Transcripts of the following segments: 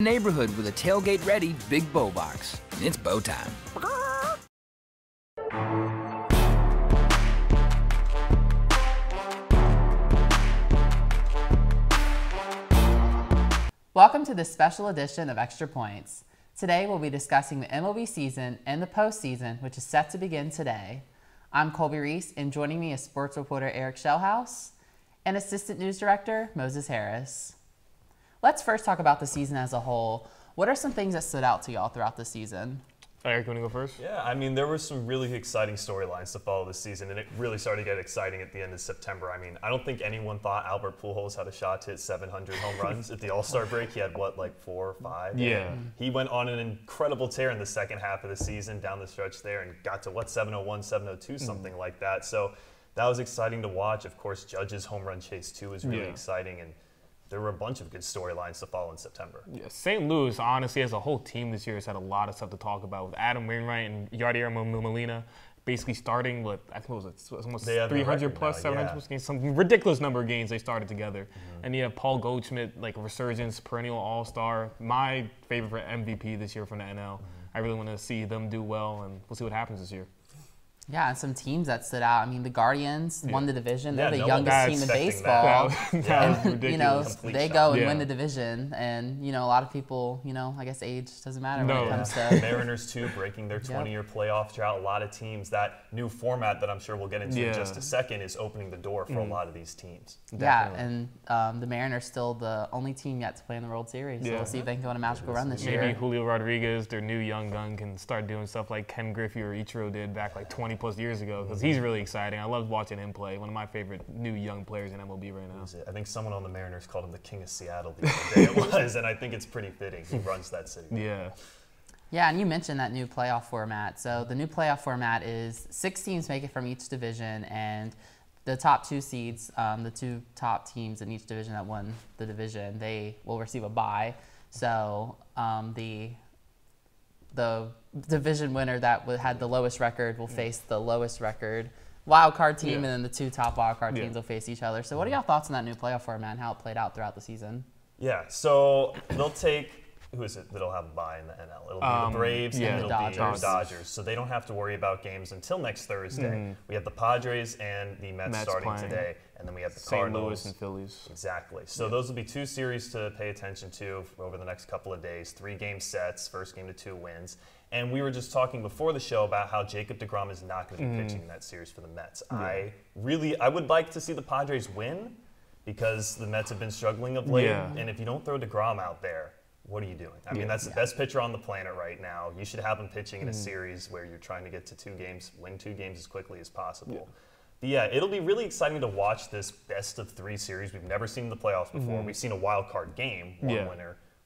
Neighborhood with a tailgate-ready Big Bow Box. It's bow time. Welcome to this special edition of Extra Points. Today we'll be discussing the MLB season and the postseason, which is set to begin today. I'm Colby Reece, and joining me is sports reporter Eric Shellhouse and assistant news director Moses Harris. Let's first talk about the season as a whole. What are some things that stood out to y'all throughout the season? Eric, you want to go first? Yeah, I mean, there were some really exciting storylines to follow this season, and it really started to get exciting at the end of September. I mean, I don't think anyone thought Albert Pujols had a shot to hit 700 home runs at the All-Star break. He had, what, like 4 or 5? Yeah. He went on an incredible tear in the second half of the season, down the stretch there, and got to, what, 701, 702, something like that. So that was exciting to watch. Of course, Judge's home run chase, too, was really exciting, and there were a bunch of good storylines to follow in September. Yeah, St. Louis, honestly, as a whole team this year has had a lot of stuff to talk about with Adam Wainwright and Yadier Molina basically starting with, I think it was almost 300 plus, 700 plus games, some ridiculous number of games they started together. And you have Paul Goldschmidt, like a resurgence, perennial all-star, my favorite for MVP this year from the NL. I really want to see them do well, and we'll see what happens this year. Yeah, and some teams that stood out. I mean, the Guardians won the division. They're the no youngest team in baseball. And, you know, they go and win the division. And, you know, a lot of people, you know, I guess age doesn't matter when it comes to... Mariners, too, breaking their 20-year playoff drought. A lot of teams, that new format that I'm sure we'll get into in just a second is opening the door for a lot of these teams. Definitely. Yeah, and the Mariners still the only team yet to play in the World Series. So we'll see if they can go on a magical run this year. Maybe Julio Rodriguez, their new young gun, can start doing stuff like Ken Griffey or Ichiro did back like 20 plus years ago, because he's really exciting. I love watching him play. One of my favorite new young players in MLB right now. I think someone on the Mariners called him the King of Seattle the other day it was, and I think it's pretty fitting. He runs that city. Yeah, and you mentioned that new playoff format. So the new playoff format is 6 teams make it from each division, and the top 2 seeds, the 2 top teams in each division that won the division, they will receive a bye. So the division winner that had the lowest record will face the lowest record wild card team, and then the 2 top wild card teams will face each other. So what are y'all thoughts on that new playoff format and how it played out throughout the season? Yeah, so they'll take, who is it that'll have a bye in the NL? It'll be the Braves and it'll be the Dodgers. So they don't have to worry about games until next Thursday. We have the Padres and the Mets starting playing today, and then we have the Cardinals. St. Louis and Phillies. Exactly. So those will be 2 series to pay attention to over the next couple of days. 3-game sets, first game to 2 wins. And we were just talking before the show about how Jacob deGrom is not going to be pitching in that series for the Mets. I would like to see the Padres win because the Mets have been struggling of late. And if you don't throw deGrom out there, what are you doing? I mean, that's the best pitcher on the planet right now. You should have him pitching in a series where you're trying to get to 2 games, win 2 games as quickly as possible. But yeah, it'll be really exciting to watch this best of 3 series. We've never seen in the playoffs before. We've seen a wild card game, one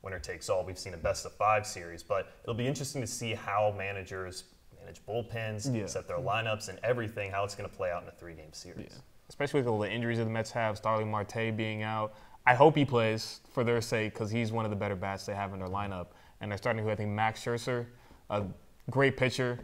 winner takes all. We've seen a best of 5 series, but it'll be interesting to see how managers manage bullpens, set their lineups and everything, how it's going to play out in a 3-game series. Especially with all the injuries that the Mets have, Starling Marte being out. I hope he plays for their sake because he's one of the better bats they have in their lineup. And they're starting to, I think, Max Scherzer, a great pitcher,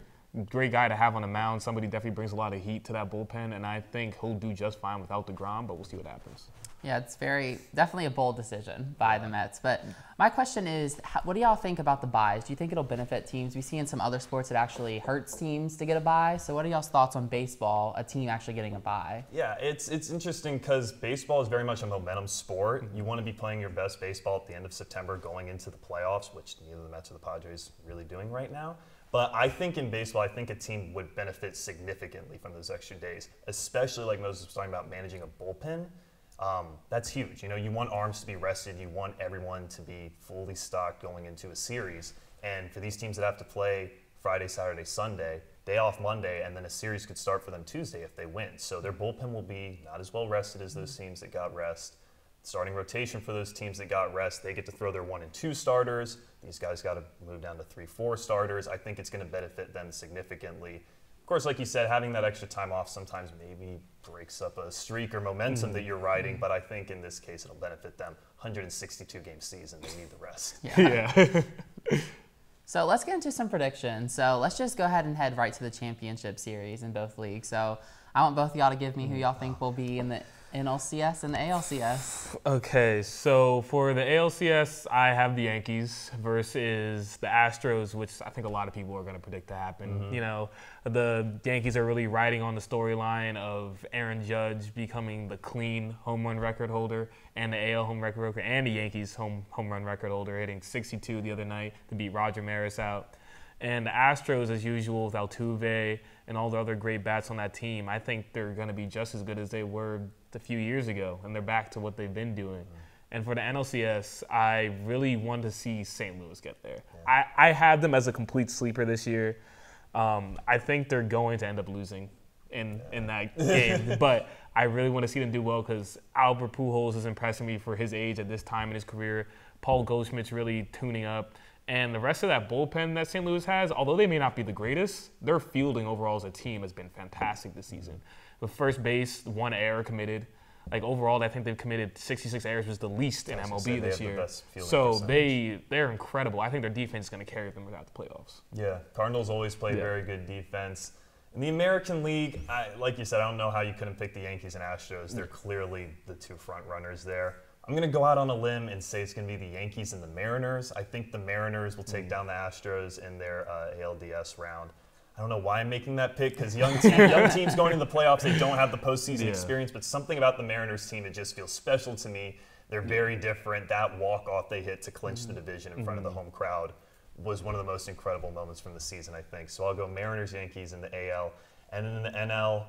great guy to have on the mound. Somebody definitely brings a lot of heat to that bullpen, and I think he'll do just fine without deGrom, but we'll see what happens. Yeah, it's definitely a bold decision by the Mets. But my question is, what do y'all think about the buys? Do you think it'll benefit teams? We see in some other sports it actually hurts teams to get a bye. So what are y'all's thoughts on baseball, a team actually getting a bye? Yeah, it's interesting because baseball is very much a momentum sport. You want to be playing your best baseball at the end of September going into the playoffs, which neither the Mets or the Padres are really doing right now. But I think in baseball, I think a team would benefit significantly from those extra days, especially like Moses was talking about managing a bullpen. That's huge. You know, you want arms to be rested. You want everyone to be fully stocked going into a series. And for these teams that have to play Friday, Saturday, Sunday, day off Monday, and then a series could start for them Tuesday if they win. So their bullpen will be not as well rested as those teams that got rest. Starting rotation for those teams that got rest, they get to throw their 1 and 2 starters. These guys got to move down to 3-4 starters. I think it's going to benefit them significantly. Of course, like you said, having that extra time off sometimes maybe breaks up a streak or momentum that you're riding, but I think in this case it'll benefit them. 162-game season, they need the rest. So let's get into some predictions. So let's just go ahead and head right to the championship series in both leagues. So I want both of y'all to give me who y'all think will be in the NLCS and the ALCS. Okay, so for the ALCS, I have the Yankees versus the Astros, which I think a lot of people are going to predict to happen. You know, the Yankees are really riding on the storyline of Aaron Judge becoming the clean home run record holder and the AL home record holder and the Yankees home run record holder, hitting 62 the other night to beat Roger Maris out. And the Astros, as usual, with Altuve and all the other great bats on that team, I think they're going to be just as good as they were a few years ago, and they're back to what they've been doing. And for the NLCS, I really want to see St. Louis get there. I have them as a complete sleeper this year. I think they're going to end up losing in that game, but I really want to see them do well because Albert Pujols is impressing me for his age at this time in his career. Paul Goldschmidt's really tuning up. And the rest of that bullpen that St. Louis has, although they may not be the greatest, their fielding overall as a team has been fantastic this season. With first base, 1 error committed. Like overall, I think they've committed 66 errors, which is the least in MLB this year. So they're incredible. I think their defense is going to carry them without the playoffs. Yeah, Cardinals always play very good defense. In the American League, like you said, I don't know how you couldn't pick the Yankees and Astros. They're clearly the 2 front runners there. I'm going to go out on a limb and say it's going to be the Yankees and the Mariners. I think the Mariners will take down the Astros in their ALDS round. I don't know why I'm making that pick because young teams going into the playoffs, they don't have the postseason experience, but something about the Mariners team, it just feels special to me. They're very different. That walk-off they hit to clinch the division in front of the home crowd was one of the most incredible moments from the season, I think. So I'll go Mariners, Yankees in the AL. And in the NL,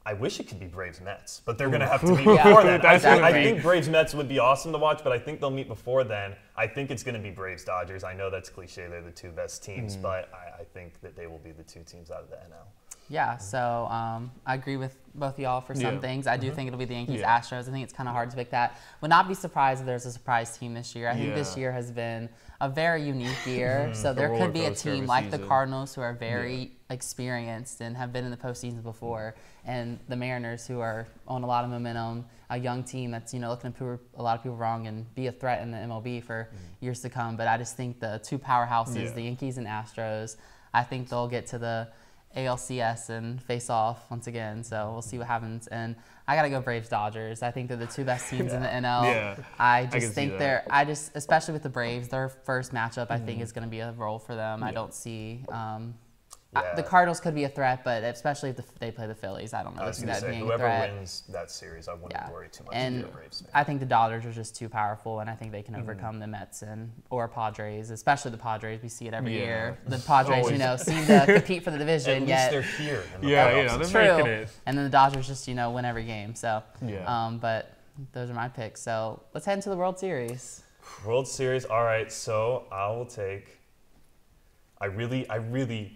I wish it could be Braves-Mets, but they're going to have to meet before then. I think Braves-Mets would be awesome to watch, but I think they'll meet before then. I think it's going to be Braves-Dodgers. I know that's cliche. They're the 2 best teams, but I think that they will be the 2 teams out of the NL. Yeah, so I agree with both of y'all for some things. I do think it'll be the Yankees-Astros. I think it's kind of hard to pick that. Would not be surprised if there's a surprise team this year. I think this year has been a very unique year. So there could be a team like the Cardinals who are very experienced and have been in the postseason before, and the Mariners who are on a lot of momentum, a young team that's looking to prove a lot of people wrong and be a threat in the MLB for years to come. But I just think the 2 powerhouses, the Yankees and Astros, I think they'll get to the ALCS and face off once again. So we'll see what happens. And I got to go Braves-Dodgers. I think they're the 2 best teams in the NL. I just think especially with the Braves, their first matchup I think is going to be a role for them. I don't see the Cardinals could be a threat, but especially if they play the Phillies, I don't know. Whoever wins that series, I wouldn't worry too much. And the Braves, I think the Dodgers are just too powerful, and I think they can overcome the Mets or Padres, especially the Padres. We see it every year. The Padres, seem to compete for the division. At least they're here. They're making it. And then the Dodgers just win every game. So, but those are my picks. So let's head into the World Series. World Series. All right. So I will take. I really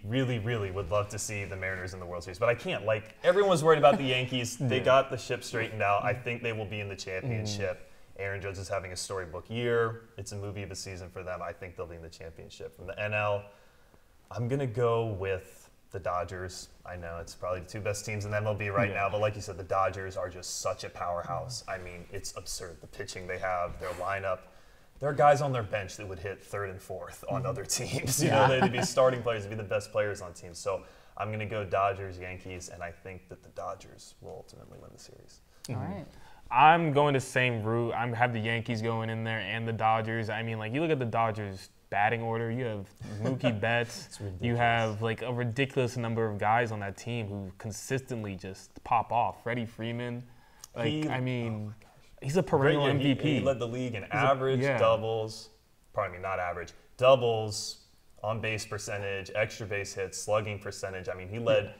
would love to see the Mariners in the World Series, but I can't. Like, everyone's worried about the Yankees. They got the ship straightened out. I think they will be in the championship. Aaron Judge is having a storybook year. It's a movie of a season for them. I think they'll be in the championship. From the NL, I'm going to go with the Dodgers. I know it's probably the 2 best teams in MLB right now, but like you said, the Dodgers are just such a powerhouse. I mean, it's absurd. The pitching they have, their lineup. There are guys on their bench that would hit 3rd and 4th on other teams. They'd be starting players, they'd be the best players on teams. So I'm going to go Dodgers, Yankees, and I think that the Dodgers will ultimately win the series. All right. I'm going the same route. I have the Yankees going in there and the Dodgers. I mean, like, you look at the Dodgers batting order, you have Mookie Betts. You have, like, a ridiculous number of guys on that team who consistently just pop off. Freddie Freeman. He's a perennial MVP. He led the league in average, doubles, doubles, on-base percentage, extra base hits, slugging percentage. I mean, he led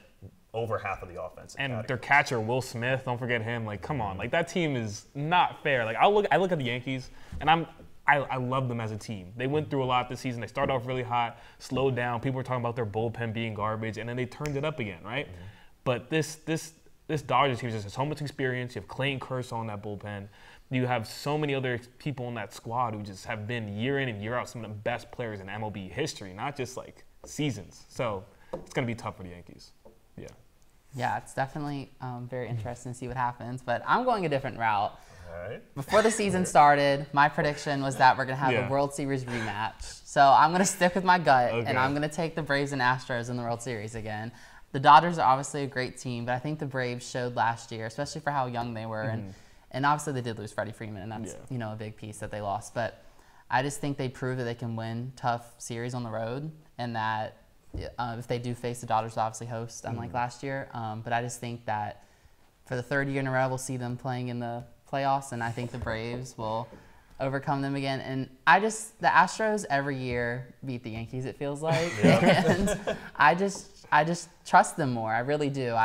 over half of the offense. And their catcher, Will Smith, don't forget him. Like, come on. Like, that team is not fair. Like, I look at the Yankees, and I love them as a team. They went through a lot this season. They started off really hot, slowed down. People were talking about their bullpen being garbage, and then they turned it up again, right? But this Dodgers team just has so much experience. You have Clayton Kershaw on that bullpen. You have so many other people on that squad who just have been year in and year out some of the best players in MLB history, not just like seasons. So it's going to be tough for the Yankees. Yeah, it's definitely very interesting to see what happens. But I'm going a different route. All right. Before the season started, my prediction was that we're going to have a World Series rematch. So I'm going to stick with my gut, and I'm going to take the Braves and Astros in the World Series again. The Dodgers are obviously a great team, but I think the Braves showed last year, especially for how young they were, and obviously they did lose Freddie Freeman, and that's a big piece that they lost. But I just think they proved that they can win tough series on the road, and that if they do face the Dodgers, they'll obviously host, unlike last year. But I just think that for the third year in a row, we'll see them playing in the playoffs, and I think the Braves will overcome them again. And the Astros every year beat the Yankees, it feels like. And I just trust them more. I really do.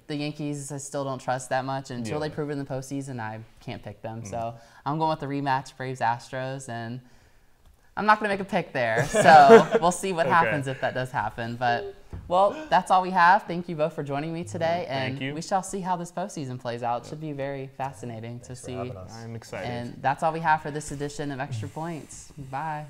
The Yankees, I still don't trust that much. Until they prove it in the postseason, I can't pick them. So I'm going with the rematch, Braves-Astros, and I'm not going to make a pick there. So we'll see what happens if that does happen. But, well, that's all we have. Thank you both for joining me today. And we shall see how this postseason plays out. It should be very fascinating to see. I'm excited. And that's all we have for this edition of Extra Points. Bye.